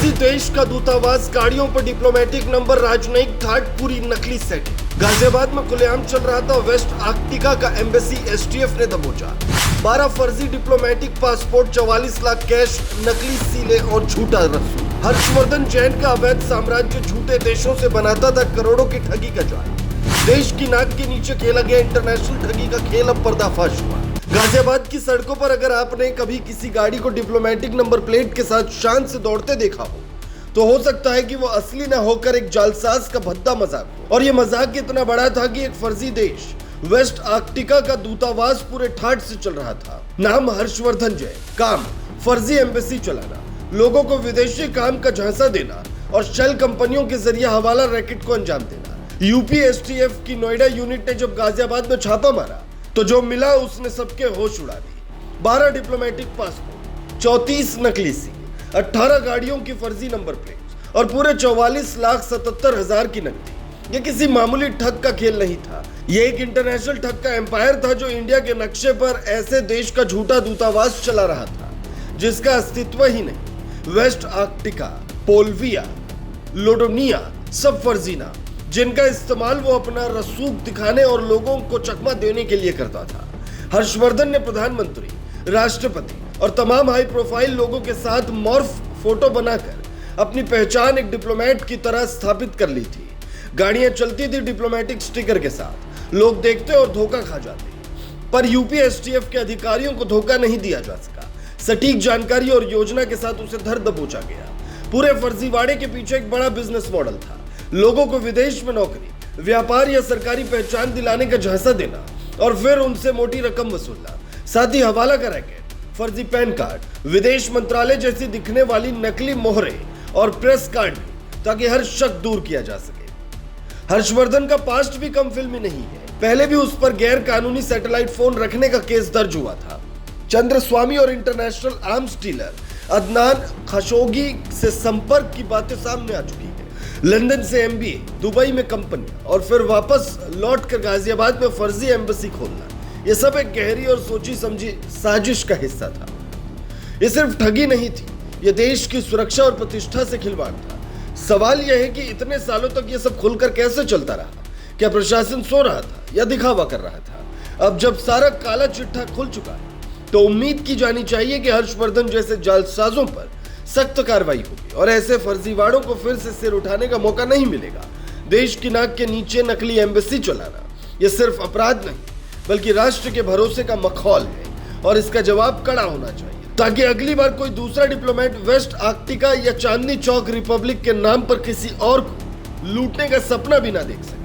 किसी देश का दूतावास, गाड़ियों पर डिप्लोमेटिक नंबर, राजनयिक घाट, पूरी नकली सेटिंग। गाजियाबाद में खुलेआम चल रहा था वेस्ट आर्कटिका का एम्बेसी, एसटीएफ ने दबोचा 12 फर्जी डिप्लोमेटिक पासपोर्ट, 44 लाख कैश, नकली सीलें और झूठा रसूल। हर्षवर्धन जैन का अवैध साम्राज्य झूठे देशों से बनाता था करोड़ों की ठगी का जाल। देश की नाक के नीचे खेला गया इंटरनेशनल ठगी का खेल अब पर्दाफाश हुआ। गाजियाबाद की सड़कों पर अगर आपने कभी किसी गाड़ी को डिप्लोमेटिक नंबर प्लेट के साथ शान से दौड़ते देखा हो सकता है कि वो असली न होकर एक जालसाज का भद्दा मजाक हो। और ये मजाक इतना बड़ा था कि एक फर्जी देश वेस्ट आर्कटिका का दूतावास पूरे ठाठ से चल रहा था। नाम हर्षवर्धन जैन, काम फर्जी एम्बेसी चलाना, लोगों को विदेशी काम का झांसा देना और शेल कंपनियों के जरिए हवाला रैकेट को अंजाम देना। यूपी एसटीएफ की नोएडा यूनिट ने जब गाजियाबाद में छापा मारा तो जो मिला उसने सबके होश उड़ा दिए। 12 डिप्लोमेटिक पासपोर्ट, 34 नकली सील, 18 गाड़ियों की फर्जी नंबर प्लेट और पूरे 44,77,000 की नकदी। ये किसी मामूली ठग का खेल नहीं था, ये एक इंटरनेशनल ठग का एम्पायर था जो इंडिया के नक्शे पर ऐसे देश का झूठा दूतावास चला रहा था जिसका अस्तित्व ही नहीं। वेस्ट आर्कटिका, पोलविया, लोडोनिया, सब फर्जी नाम जिनका इस्तेमाल वो अपना रसूख दिखाने और लोगों को चकमा देने के लिए करता था। हर्षवर्धन ने प्रधानमंत्री, राष्ट्रपति और तमाम हाई प्रोफाइल लोगों के साथ मॉर्फ फोटो बनाकर अपनी पहचान एक डिप्लोमेट की तरह स्थापित कर ली थी। गाड़ियां चलती थी डिप्लोमेटिक स्टिकर के साथ, लोग देखते और धोखा खा जाते। पर यूपी एसटीएफ के अधिकारियों को धोखा नहीं दिया जा सका। सटीक जानकारी और योजना के साथ उसे धर दबोचा गया। पूरे फर्जीवाड़े के पीछे एक बड़ा बिजनेस मॉडल था, लोगों को विदेश में नौकरी, व्यापार या सरकारी पहचान दिलाने का झांसा देना और फिर उनसे मोटी रकम वसूलना। साथ ही हवाला का रैकेट, फर्जी पैन कार्ड, विदेश मंत्रालय जैसी दिखने वाली नकली मोहरे और प्रेस कार्ड, ताकि हर शक दूर किया जा सके। हर्षवर्धन का पास्ट भी कम फिल्मी नहीं है। पहले भी उस पर गैर कानूनी सैटेलाइट फोन रखने का केस दर्ज हुआ था। चंद्रस्वामी और international arms dealer Adnan Khashoggi से संपर्क की बातें सामने आ चुकी है। लंदन से एमबीए, दुबई में कंपनी और फिर वापस लौटकर गाजियाबाद में फर्जी एम्बेसी खोलना, ये सब एक गहरी और सोची समझी साजिश का हिस्सा था। ये सिर्फ ठगी नहीं थी, ये देश की सुरक्षा और प्रतिष्ठा से खिलवाड़ था। सवाल यह है कि इतने सालों तक ये सब खुलकर कैसे चलता रहा? क्या प्रशासन सो रहा था या दिखावा कर रहा था? अब जब सारा काला चिट्ठा खुल चुका है तो उम्मीद की जानी चाहिए कि हर्षवर्धन जैसे जालसाजों पर सख्त कार्रवाई होगी और ऐसे फर्जीवाड़ों को फिर से सिर उठाने का मौका नहीं मिलेगा। देश की नाक के नीचे नकली एम्बेसी चलाना यह सिर्फ अपराध नहीं बल्कि राष्ट्र के भरोसे का मखौल है और इसका जवाब कड़ा होना चाहिए, ताकि अगली बार कोई दूसरा डिप्लोमेट वेस्ट आर्कटिका या चांदनी चौक रिपब्लिक के नाम पर किसी और को लूटने का सपना भी ना देख सके।